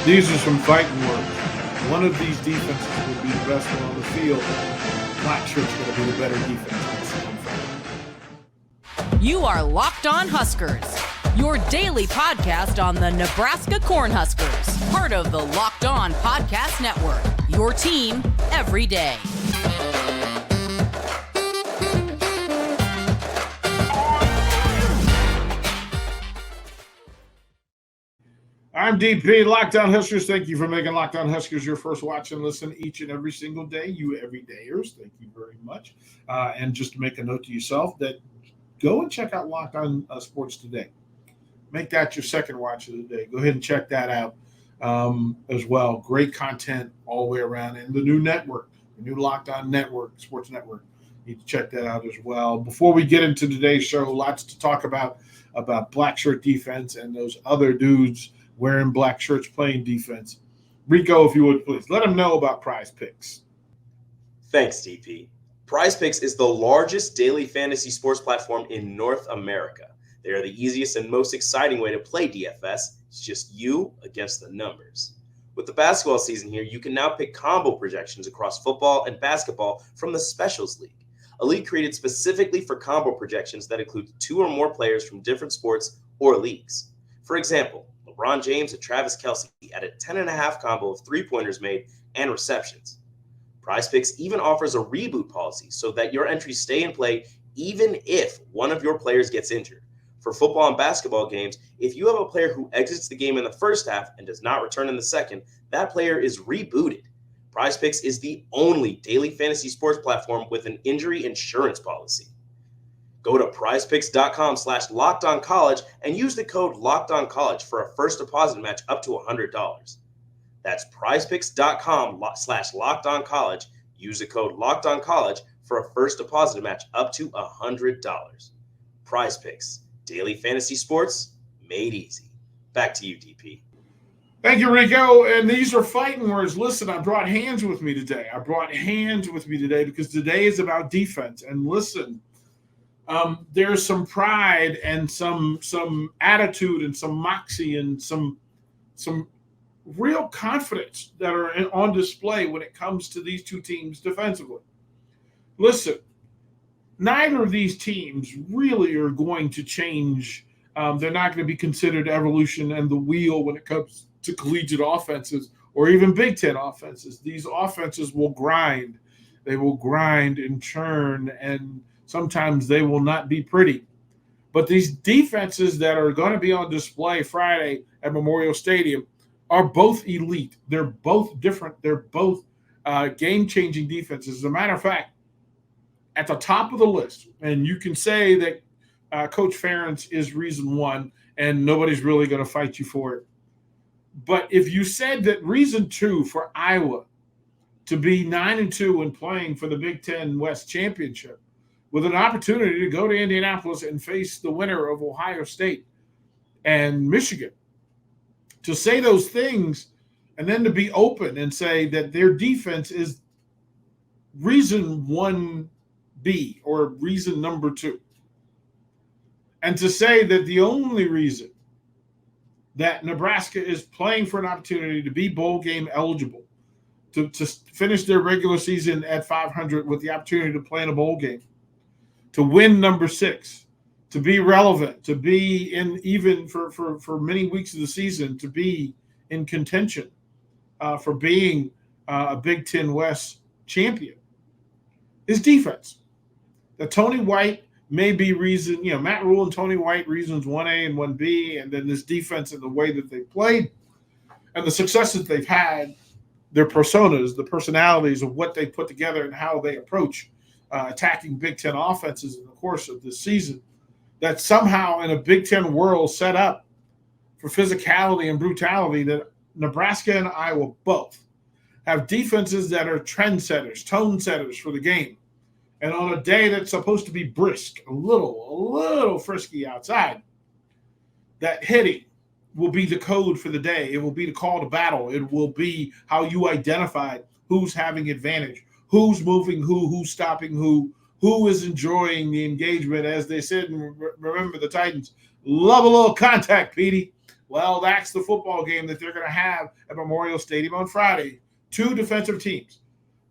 These are some fighting words. One of these defenses will be the best one on the field. Blackshirts going to be the better defense. You are Locked On Huskers, your daily podcast on the Nebraska Cornhuskers, part of the Locked On Podcast Network, your team every day. I'm DP, Locked On Huskers. Thank you for making Locked On Huskers your first watch and listen each and every single day. You everydayers, thank you very much. And just to make a note to yourself that go and check out Locked On Sports Today. Make that your second watch of the day. Go ahead and check that out as well. Great content all the way around. And the new network, the new Locked On Network, Sports Network. You need to check that out as well. Before we get into today's show, lots to talk about Blackshirt defense and those other dudes wearing black shirts playing defense. Rico, if you would, please let them know about PrizePicks. Thanks, DP. PrizePicks is the largest daily fantasy sports platform in North America. They are the easiest and most exciting way to play DFS. It's just you against the numbers. With the basketball season here, you can now pick combo projections across football and basketball from the Specials League, a league created specifically for combo projections that include two or more players from different sports or leagues. For example, LeBron James and Travis Kelce at a 10.5 combo of three-pointers made and receptions. PrizePicks even offers a reboot policy so that your entries stay in play even if one of your players gets injured. For football and basketball games, if you have a player who exits the game in the first half and does not return in the second, that player is rebooted. PrizePicks is the only daily fantasy sports platform with an injury insurance policy. Go to prizepicks.com/lockedoncollege and use the code LOCKEDONCollege for a first deposit match up to $100. That's prizepicks.com/lockedoncollege. Use the code LOCKEDONCollege for a first deposit match up to $100. PrizePicks, daily fantasy sports made easy. Back to you, DP. Thank you, Rico. And these are fighting words. Listen, I brought hands with me today. Because today is about defense. And listen, there's some pride and some attitude and some moxie and some real confidence that are on display when it comes to these two teams defensively. Listen, neither of these teams really are going to change. They're not going to be considered evolution and the wheel when it comes to collegiate offenses or even Big Ten offenses. These offenses will grind. They will grind and churn, and sometimes they will not be pretty. But these defenses that are going to be on display Friday at Memorial Stadium are both elite. They're both different. They're both game-changing defenses. As a matter of fact, at the top of the list, and you can say that Coach Ferentz is reason one, and nobody's really going to fight you for it. But if you said that reason two for Iowa to be 9-2 and playing for the Big Ten West Championship, with an opportunity to go to Indianapolis and face the winner of Ohio State and Michigan, to say those things and then to be open and say that their defense is reason 1B or reason number 2, and to say that the only reason that Nebraska is playing for an opportunity to be bowl game eligible, to finish their regular season at 500 with the opportunity to play in a bowl game, to win number 6, to be relevant, to be in even for many weeks of the season, to be in contention for being a Big Ten West champion, is defense. That Tony White may be reason, Matt Rule and Tony White reasons 1A and 1B, and then this defense and the way that they played and the success that they've had, their personas, the personalities of what they put together and how they approach attacking Big Ten offenses in the course of this season, that somehow in a Big Ten world set up for physicality and brutality, that Nebraska and Iowa both have defenses that are trendsetters, tone setters for the game. And on a day that's supposed to be brisk, a little frisky outside, that hitting will be the code for the day. It will be the call to battle. It will be how you identify who's having advantage, who's moving who's stopping who is enjoying the engagement. As they said, and remember the Titans love a little contact, Petey. Well, that's the football game that they're going to have at Memorial Stadium on Friday. 2 defensive teams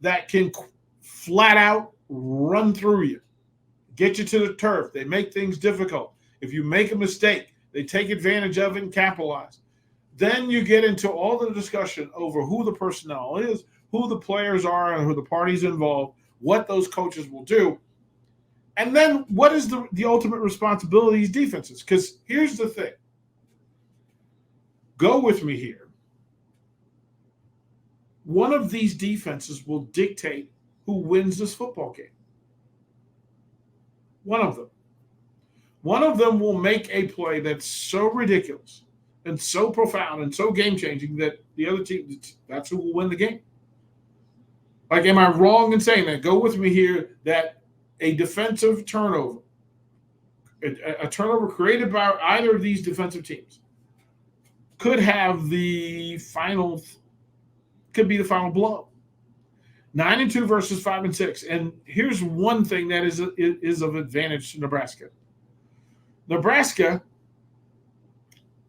that can flat out run through you, get you to the turf. They make things difficult. If you make a mistake, they take advantage of it and capitalize. Then you get into all the discussion over who the personnel is, who the players are, and who the parties involved, what those coaches will do. And then what is the ultimate responsibility of these defenses? Because here's the thing. Go with me here. One of these defenses will dictate who wins this football game. One of them. One of them will make a play that's so ridiculous and so profound and so game-changing that the other team, that's who will win the game. Like, am I wrong in saying that? Go with me here that a defensive turnover, a turnover created by either of these defensive teams could have the final blow. 9-2 versus 5-6. And here's one thing that is of advantage to Nebraska. Nebraska,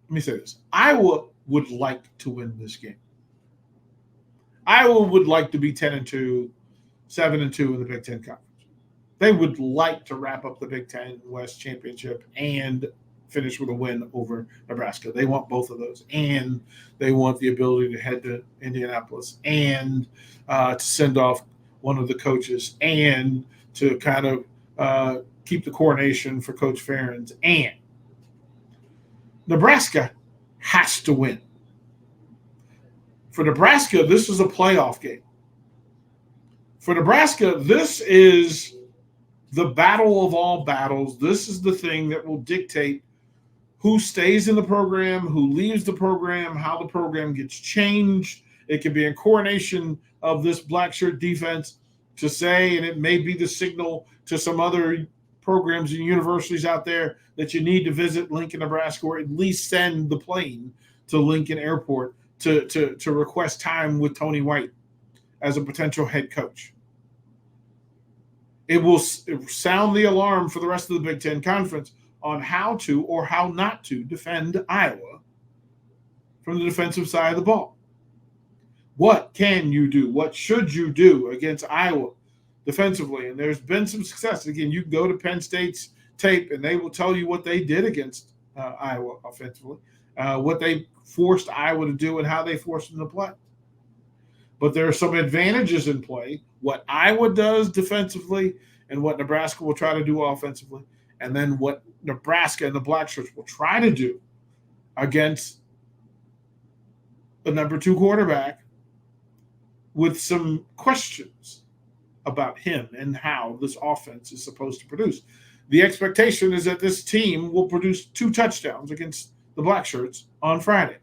let me say this. Iowa would like to win this game. Iowa would like to be 10-2, 7-2 in the Big Ten Conference. They would like to wrap up the Big Ten West Championship and finish with a win over Nebraska. They want both of those. And they want the ability to head to Indianapolis and to send off one of the coaches and to kind of keep the coronation for Coach Ferentz. And Nebraska has to win. For Nebraska, this is a playoff game. For Nebraska, this is the battle of all battles. This is the thing that will dictate who stays in the program, who leaves the program, how the program gets changed. It could be a coronation of this Blackshirt defense to say, and it may be the signal to some other programs and universities out there that you need to visit Lincoln, Nebraska, or at least send the plane to Lincoln Airport to request time with Tony White as a potential head coach. It will sound the alarm for the rest of the Big Ten Conference on how to or how not to defend Iowa from the defensive side of the ball. What can you do? What should you do against Iowa defensively? And there's been some success. Again, you can go to Penn State's tape, and they will tell you what they did against Iowa offensively, what they forced Iowa to do and how they forced them to play. But there are some advantages in play, what Iowa does defensively and what Nebraska will try to do offensively, and then what Nebraska and the Blackshirts will try to do against the number 2 quarterback with some questions about him and how this offense is supposed to produce. The expectation is that this team will produce 2 touchdowns against the Blackshirts on Friday.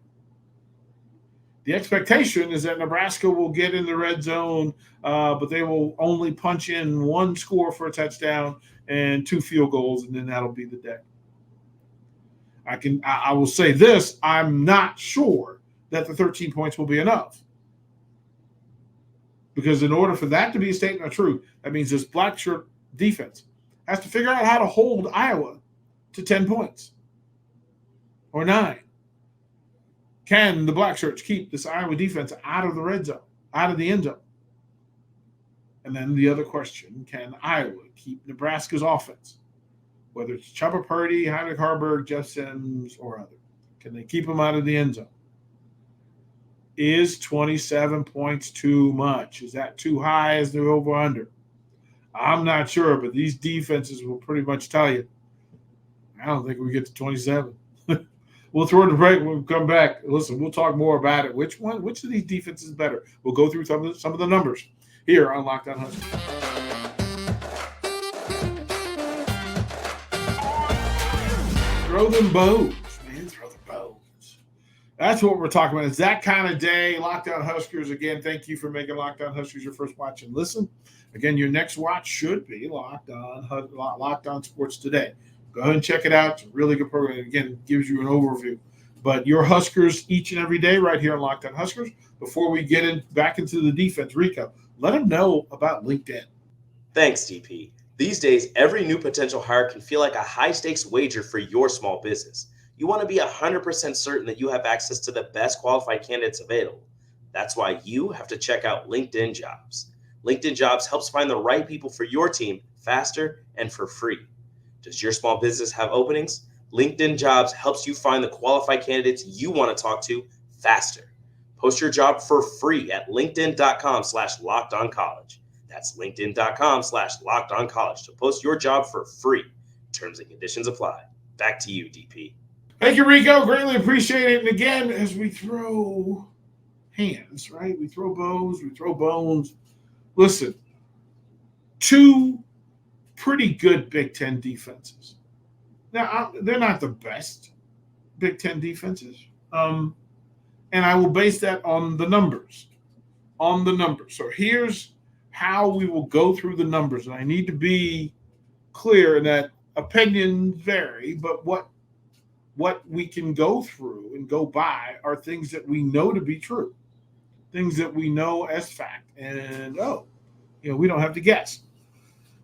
The expectation is that Nebraska will get in the red zone, but they will only punch in 1 score for a touchdown and 2 field goals, and then that'll be the day. I will say this, I'm not sure that the 13 points will be enough. Because in order for that to be a statement of truth, that means this Blackshirt defense has to figure out how to hold Iowa to 10 points or 9. Can the Blackshirts keep this Iowa defense out of the red zone, out of the end zone? And then the other question, can Iowa keep Nebraska's offense, whether it's Chubba Purdy, Heinrich Harburg, Jeff Sims, or other? Can they keep them out of the end zone? Is 27 points too much? Is that too high as the over-under? I'm not sure, but these defenses will pretty much tell you. I don't think we get to 27. We'll throw the break when we come back. Listen, we'll talk more about it. Which of these defenses is better? We'll go through some of the numbers here on Locked On Huskers. Throw them bows, man. Throw the bows. That's what we're talking about. It's that kind of day. Locked On Huskers. Again, thank you for making Locked On Huskers your first watch and listen. Again, your next watch should be Locked On Sports Today. Go ahead and check it out. It's a really good program. Again, it gives you an overview. But your Huskers each and every day right here on Locked On Huskers. Before we get back into the defense, Rico, let them know about LinkedIn. Thanks, DP. These days, every new potential hire can feel like a high-stakes wager for your small business. You want to be 100% certain that you have access to the best qualified candidates available. That's why you have to check out LinkedIn Jobs. LinkedIn Jobs helps find the right people for your team faster and for free. Does your small business have openings? LinkedIn Jobs helps you find the qualified candidates you want to talk to faster. Post your job for free at linkedin.com/lockedoncollege. That's linkedin.com/lockedoncollege to post your job for free. Terms and conditions apply. Back to you, DP. Thank you, Rico. Greatly appreciate it. And again, as we throw hands, right? We throw bows, we throw bones. Listen, two pretty good Big Ten defenses. Now, they're not the best Big Ten defenses. And I will base that on the numbers. So here's how we will go through the numbers. And I need to be clear that opinions vary, but what we can go through and go by are things that we know to be true, things that we know as fact. And, we don't have to guess.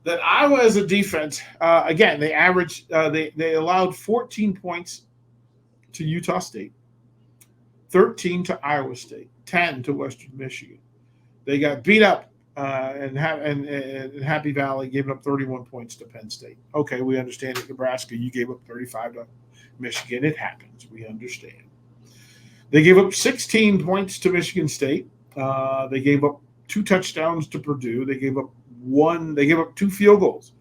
That Iowa as a defense, again, they averaged, they allowed 14 points to Utah State, 13 to Iowa State, 10 to Western Michigan. They got beat up, and Happy Valley gave up 31 points to Penn State. Okay, we understand it. Nebraska, you gave up 35 to Michigan. It happens. We understand. They gave up 16 points to Michigan State. They gave up 2 touchdowns to Purdue. They gave up 2 field goals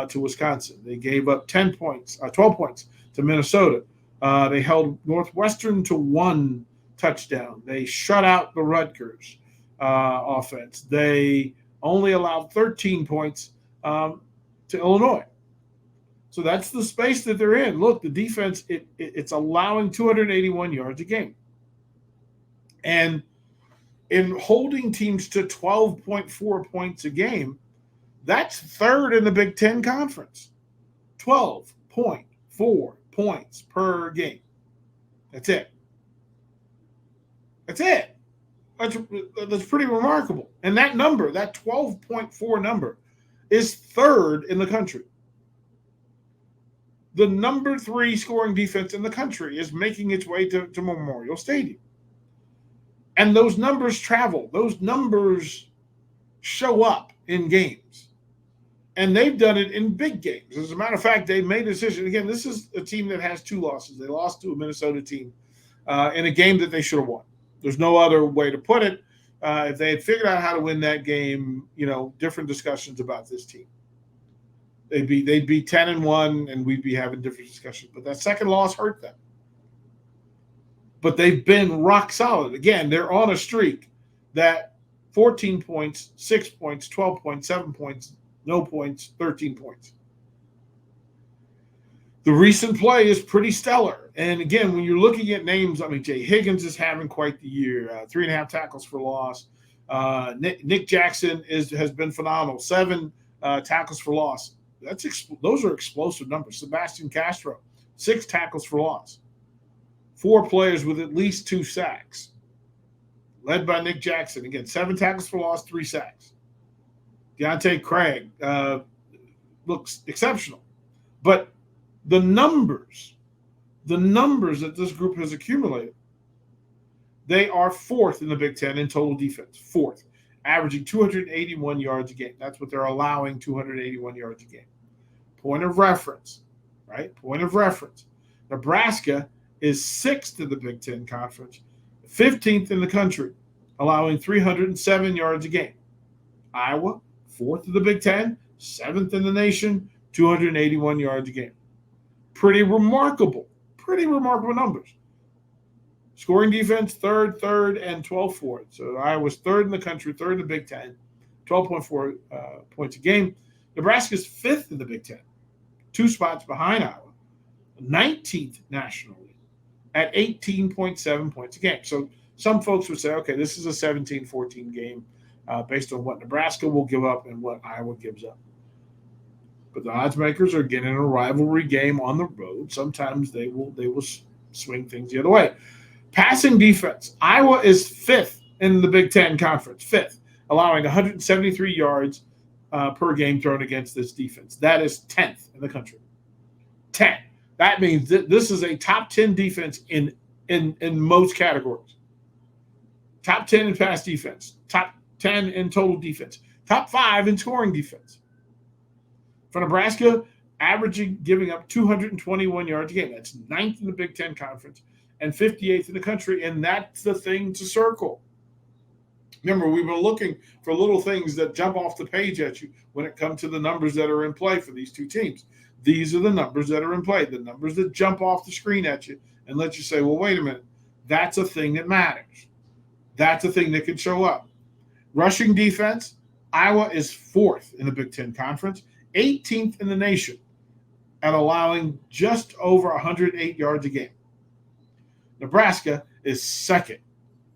to Wisconsin. They gave up 12 points to Minnesota. They held Northwestern to 1 touchdown. They shut out the Rutgers offense. They only allowed 13 points to Illinois. So that's the space that they're in. Look, the defense, it's allowing 281 yards a game. And in holding teams to 12.4 points a game, that's third in the Big Ten Conference. 12.4 points per game. That's it. That's pretty remarkable. And that number, that 12.4 number, is third in the country. The number 3 scoring defense in the country is making its way to Memorial Stadium. And those numbers travel. Those numbers show up in games. And they've done it in big games. As a matter of fact, they made a decision. Again, this is a team that has 2 losses. They lost to a Minnesota team in a game that they should have won. There's no other way to put it. If they had figured out how to win that game, different discussions about this team. They'd be 10-1, and we'd be having different discussions. But that second loss hurt them. But they've been rock solid. Again, they're on a streak that 14 points, 6 points, 12 points, 7 points, no points, 13 points. The recent play is pretty stellar. And again, when you're looking at names, Jay Higgins is having quite the year. 3.5 tackles for loss. Nick Jackson has been phenomenal. 7 tackles for loss. Those are explosive numbers. Sebastian Castro, 6 tackles for loss. 4 players with at least 2 sacks. Led by Nick Jackson. Again, 7 tackles for loss, 3 sacks. Deontay Craig looks exceptional. But the numbers that this group has accumulated, they are 4th in the Big Ten in total defense. 4th, averaging 281 yards a game. That's what they're allowing, 281 yards a game. Point of reference, right? Nebraska is 6th in the Big Ten Conference, 15th in the country, allowing 307 yards a game. Iowa, 4th in the Big Ten, 7th in the nation, 281 yards a game. Pretty remarkable numbers. Scoring defense, third, and 12th for it. So Iowa's 3rd in the country, 3rd in the Big Ten, 12.4 points a game. Nebraska's 5th in the Big Ten, 2 spots behind Iowa, 19th nationally at 18.7 points a game. So some folks would say, okay, this is a 17-14 game based on what Nebraska will give up and what Iowa gives up. But the odds makers are getting a rivalry game on the road. Sometimes they will swing things the other way. Passing defense. Iowa is 5th in the Big Ten Conference, 5th, allowing 173 yards per game thrown against this defense. That is 10th in the country. 10. That means that this is a top 10 defense in most categories. Top 10 in pass defense, top 10 in total defense, top 5 in scoring defense. For Nebraska, giving up 221 yards a game. That's 9th in the Big Ten Conference and 58th in the country, and that's the thing to circle. Remember, we were looking for little things that jump off the page at you when it comes to the numbers that are in play for these two teams. These are the numbers that are in play, the numbers that jump off the screen at you and let you say, well, wait a minute, that's a thing that matters. That's a thing that can show up. Rushing defense, Iowa is 4th in the Big Ten Conference, 18th in the nation at allowing just over 108 yards a game. Nebraska is 2nd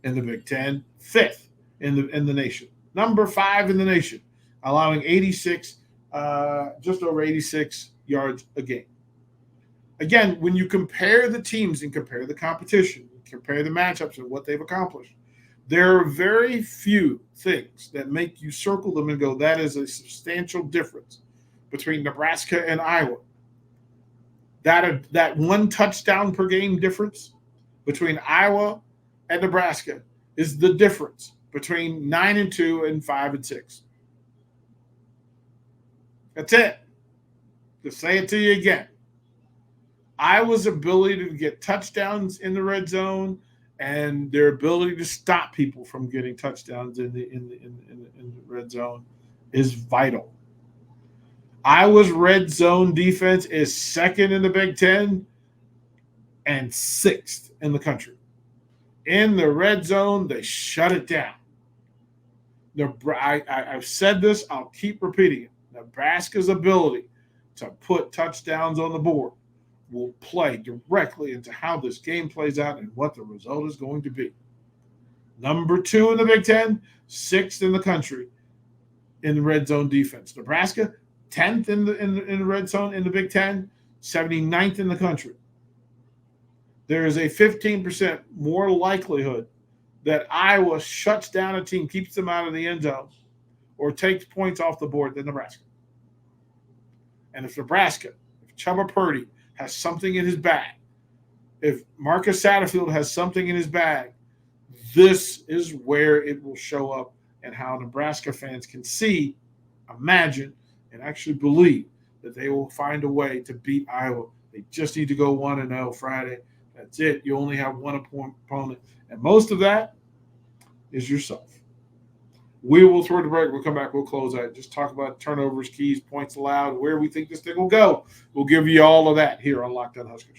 in the Big Ten, 5th in the nation, number 5 in the nation, allowing 86, just over 86 yards a game. Again, when you compare the teams and compare the competition, compare the matchups and what they've accomplished, there are very few things that make you circle them and go, that is a substantial difference between Nebraska and Iowa. That one touchdown per game difference between Iowa and Nebraska is the difference between 9-2 and 5-6. That's it. To say it to you again. Iowa's ability to get touchdowns in the red zone and their ability to stop people from getting touchdowns in the red zone is vital. Iowa's red zone defense is 2nd in the Big Ten and 6th in the country. In the red zone, they shut it down. I've said this, I'll keep repeating it. Nebraska's ability to put touchdowns on the board will play directly into how this game plays out and what the result is going to be. Number 2 in the Big Ten, 6th in the country in the red zone defense. Nebraska, 10th in the red zone in the Big Ten, 79th in the country. There is a 15% more likelihood that Iowa shuts down a team, keeps them out of the end zone, or takes points off the board than Nebraska. And if Chubba Purdy has something in his bag, if Marcus Satterfield has something in his bag, this is where it will show up and how Nebraska fans can see, imagine, and actually believe that they will find a way to beat Iowa. They just need to go 1-0 Friday. That's it. You only have one opponent, and most of that is yourself. We will throw the break. We'll come back. We'll close out. Just talk about turnovers, keys, points allowed, where we think this thing will go. We'll give you all of that here on Locked On Huskers.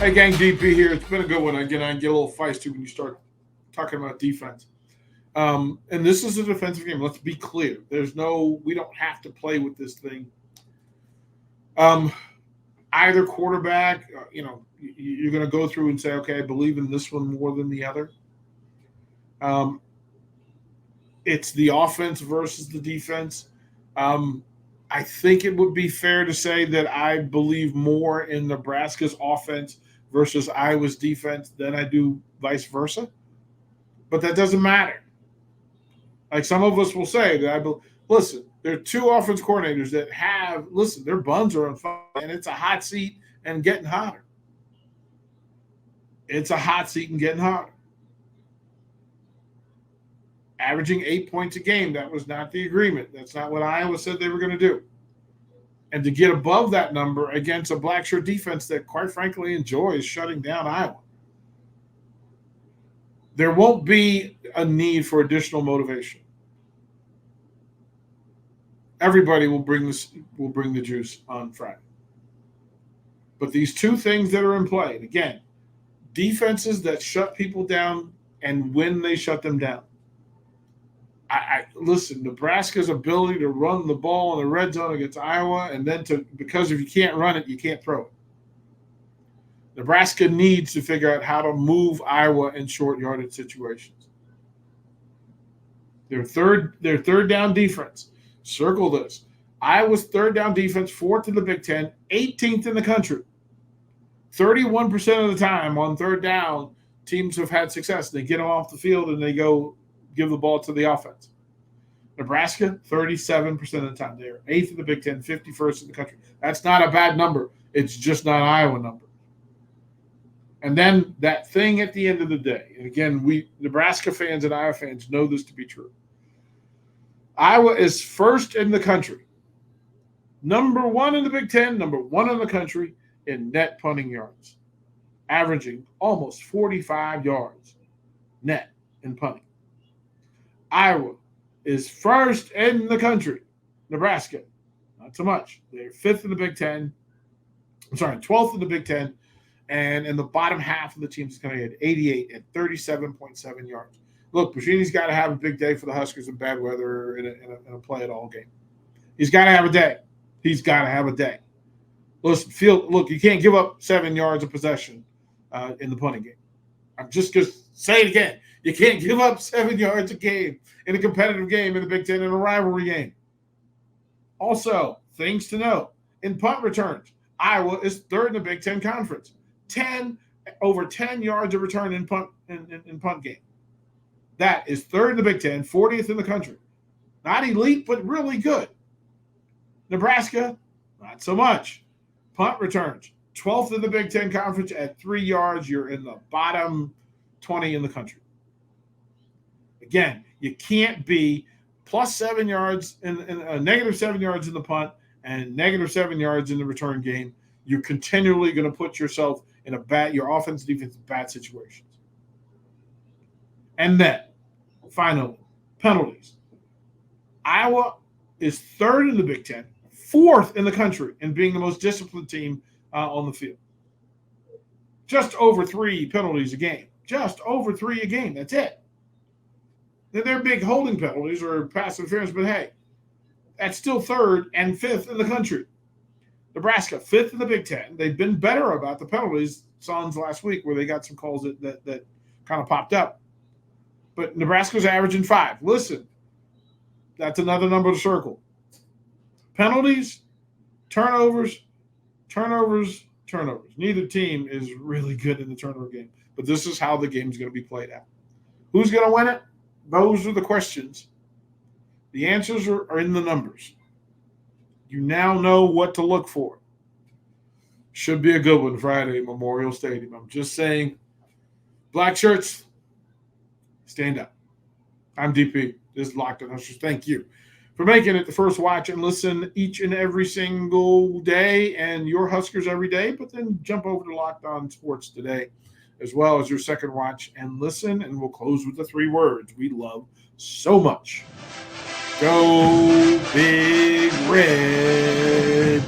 Hey, gang, DP here. It's been a good one. I get a little feisty when you start talking about defense. And this is a defensive game. Let's be clear. We don't have to play with this thing. Either quarterback, you're going to go through and say, okay, I believe in this one more than the other. It's the offense versus the defense. I think it would be fair to say that I believe more in Nebraska's offense versus Iowa's defense than I do vice versa. But that doesn't matter. Like some of us will say that listen, there are two offense coordinators that their buns are on fire, and it's a hot seat and getting hotter. It's a hot seat and getting hotter. Averaging 8 points a game, that was not the agreement. That's not what Iowa said they were going to do. And to get above that number against a Blackshirt defense that, quite frankly, enjoys shutting down Iowa, there won't be a need for additional motivation. Everybody will bring the juice on Friday. But these two things that are in play, and again, defenses that shut people down and when they shut them down. Listen, Nebraska's ability to run the ball in the red zone against Iowa, and then because if you can't run it, you can't throw it. Nebraska needs to figure out how to move Iowa in short yardage situations. Their third down defense. Circle this. Iowa's third down defense, 4th in the Big Ten, 18th in the country. 31% of the time on third down, teams have had success. They get them off the field and they go give the ball to the offense. Nebraska, 37% of the time. They're 8th in the Big Ten, 51st in the country. That's not a bad number. It's just not an Iowa number. And then that thing at the end of the day, and again, we Nebraska fans and Iowa fans know this to be true. Iowa is first in the country. Number 1 in the Big Ten, number 1 in the country in net punting yards, averaging almost 45 yards net in punting. Iowa is first in the country. Nebraska, not so much. They're 5th in the Big Ten. 12th in the Big Ten. And in the bottom half of the team is going to hit 88 at 37.7 yards. Look, Buschini's got to have a big day for the Huskers in bad weather in a play-it-all game. He's got to have a day. He's got to have a day. Listen, look, you can't give up 7 yards of possession in the punting game. I'm just going to say it again. You can't give up 7 yards a game in a competitive game in the Big Ten in a rivalry game. Also, things to know. In punt returns, Iowa is 3rd in the Big Ten Conference. Over 10 yards of return in punt game. That is 3rd in the Big Ten, 40th in the country. Not elite, but really good. Nebraska, not so much. Punt returns, 12th in the Big Ten Conference at 3 yards. You're in the bottom 20 in the country. Again, you can't be plus 7 yards and negative 7 yards in the punt and negative 7 yards in the return game. You're continually going to put yourself in your offense defense bad situations. And then, finally, penalties. Iowa is 3rd in the Big Ten, 4th in the country in being the most disciplined team on the field. Just over 3 penalties a game. Just over 3 a game. That's it. They're big holding penalties or pass interference, but hey, that's still 3rd and 5th in the country. Nebraska, 5th in the Big Ten. They've been better about the penalties sans last week where they got some calls that kind of popped up. But Nebraska's averaging 5. Listen, that's another number to circle. Penalties, turnovers. Neither team is really good in the turnover game. But this is how the game's going to be played out. Who's going to win it? Those are the questions. The answers are in the numbers. You now know what to look for. Should be a good one Friday at Memorial Stadium. I'm just saying, Blackshirts, stand up. I'm DP. This is Locked On Huskers. Thank you for making it the first watch and listen each and every single day and your Huskers every day, but then jump over to Locked On Sports today as well as your second watch and listen, and we'll close with the 3 words we love so much. Go Big Red.